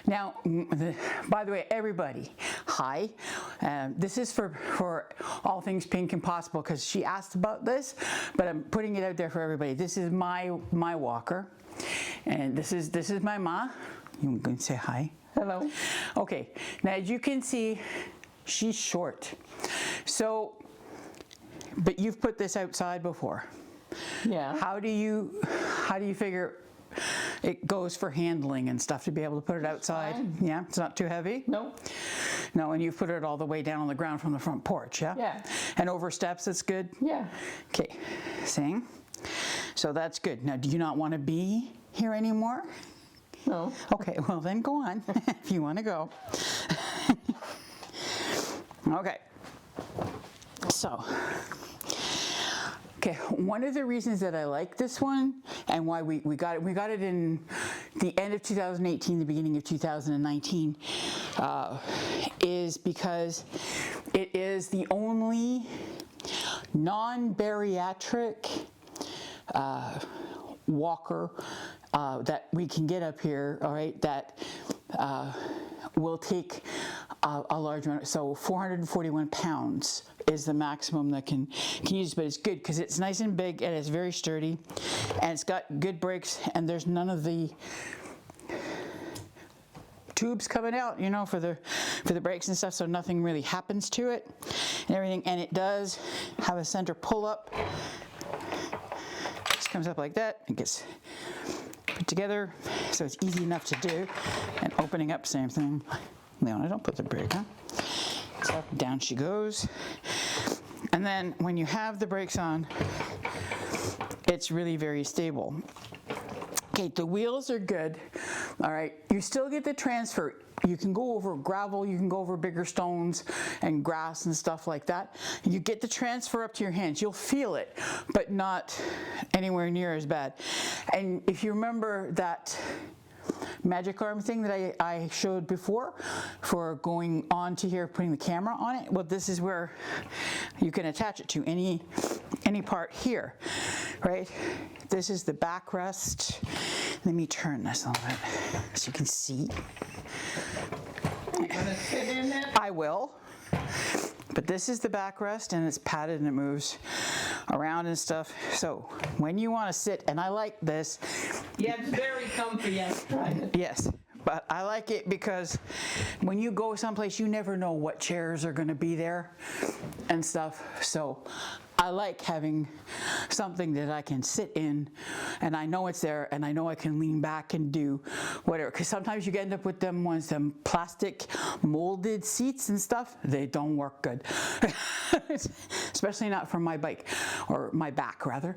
Now, by the way, everybody, hi. This is for All Things Pink Impossible because she asked about this, but I'm putting it out there for everybody. This is my walker, and this is my ma. You can say hi. Hello. Okay. Now, as you can see, she's short. So, but you've put this outside before. Yeah. How do you figure it goes for handling and stuff to be able to put it outside? Fine. Yeah, it's not too heavy? No. No, and you've put it all the way down on the ground from the front porch, yeah? Yeah. And over steps, it's good? Yeah. Okay, sing. So that's good. Now, do you not want to be here anymore? No. Okay, well then go on if you want to go. Okay. So, okay, one of the reasons that I like this one and why we got it in the end of 2018, the beginning of 2019, is because it is the only non-bariatric walker that we can get up here, all right, that will take a large amount. So 441 pounds is the maximum that can use, but it's good because it's nice and big and it's very sturdy and it's got good brakes and there's none of the tubes coming out, you know, for the brakes and stuff, so nothing really happens to it and everything. And it does have a center pull up. Just comes up like that and gets put together, so it's easy enough to do. And opening up, same thing. Leona, don't put the brake on. So down she goes. And then when you have the brakes on, it's really very stable. Okay, the wheels are good. All right, you still get the transfer. You can go over gravel, you can go over bigger stones and grass and stuff like that. You get the transfer up to your hands. You'll feel it, but not anywhere near as bad. And if you remember that magic arm thing that I showed before for going on to here, putting the camera on it, well, this is where you can attach it to any part here, right? This is the backrest. Let me turn this a little bit so you can see. You gonna sit in it? I will. But this is the backrest and it's padded and it moves around and stuff. So when you want to sit, and I like this. Yeah, it's very comfy. I've tried it. Yes, but I like it because when you go someplace, you never know what chairs are going to be there and stuff. So I like having something that I can sit in and I know it's there and I know I can lean back and do whatever. Because sometimes you end up with them plastic molded seats and stuff. They don't work good, especially not for my bike, or my back rather.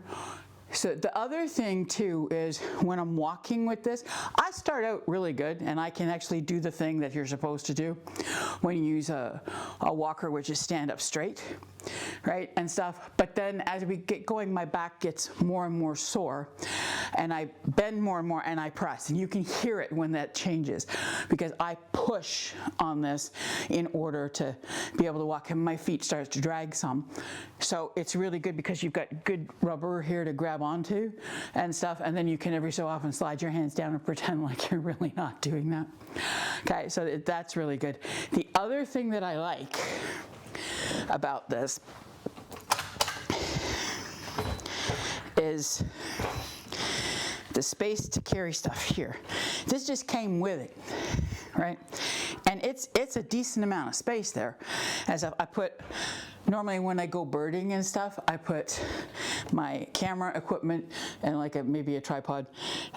So the other thing too is when I'm walking with this, I start out really good and I can actually do the thing that you're supposed to do when you use a walker, which is stand up straight, right, and stuff. But then as we get going, my back gets more and more sore and I bend more and more and I press, and you can hear it when that changes because I push on this in order to be able to walk, and my feet start to drag some. So it's really good because you've got good rubber here to grab onto and stuff, and then you can every so often slide your hands down and pretend like you're really not doing that. Okay, so that's really good. The other thing that I like about this is the space to carry stuff here. This just came with it, right? And it's a decent amount of space there. As I put, normally when I go birding and stuff, I put my camera equipment and like maybe a tripod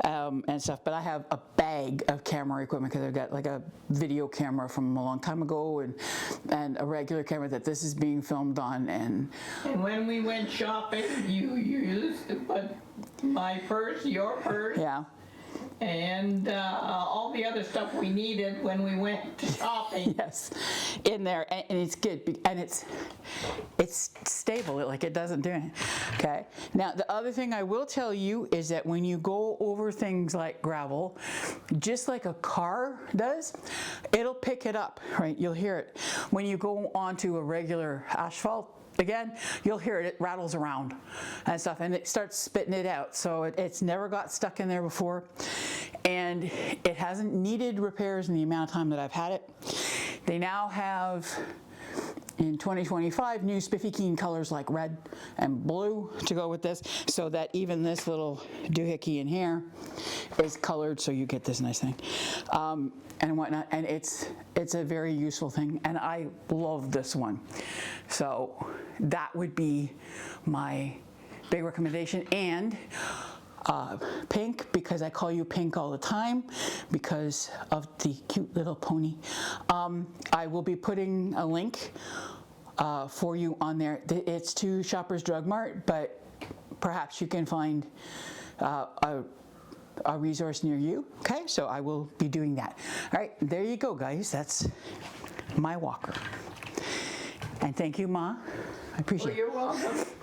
and stuff, but I have a bag of camera equipment because I've got like a video camera from a long time ago and a regular camera that this is being filmed on. And when we went shopping, you used to put my purse, your purse, yeah, and all the other stuff we needed when we went shopping. yes, in there, and it's good, and it's stable, like it doesn't do anything. Okay, now the other thing I will tell you is that when you go over things like gravel, just like a car does, it'll pick it up, right? You'll hear it. When you go onto a regular asphalt again, you'll hear it rattles around and stuff, and it starts spitting it out. So it's never got stuck in there before, and it hasn't needed repairs in the amount of time that I've had it. They now have, in 2025, new Spiffy Keen colors like red and blue to go with this, so that even this little doohickey in here is colored, so you get this nice thing and whatnot. And it's a very useful thing, and I love this one. So that would be my big recommendation. And pink, because I call you Pink all the time because of the cute little pony. I will be putting a link for you on there. It's to Shoppers Drug Mart, but perhaps you can find a resource near you. Okay, so I will be doing that. All right, there you go, guys. That's my walker. And thank you, Ma. I appreciate Well, it. you're welcome.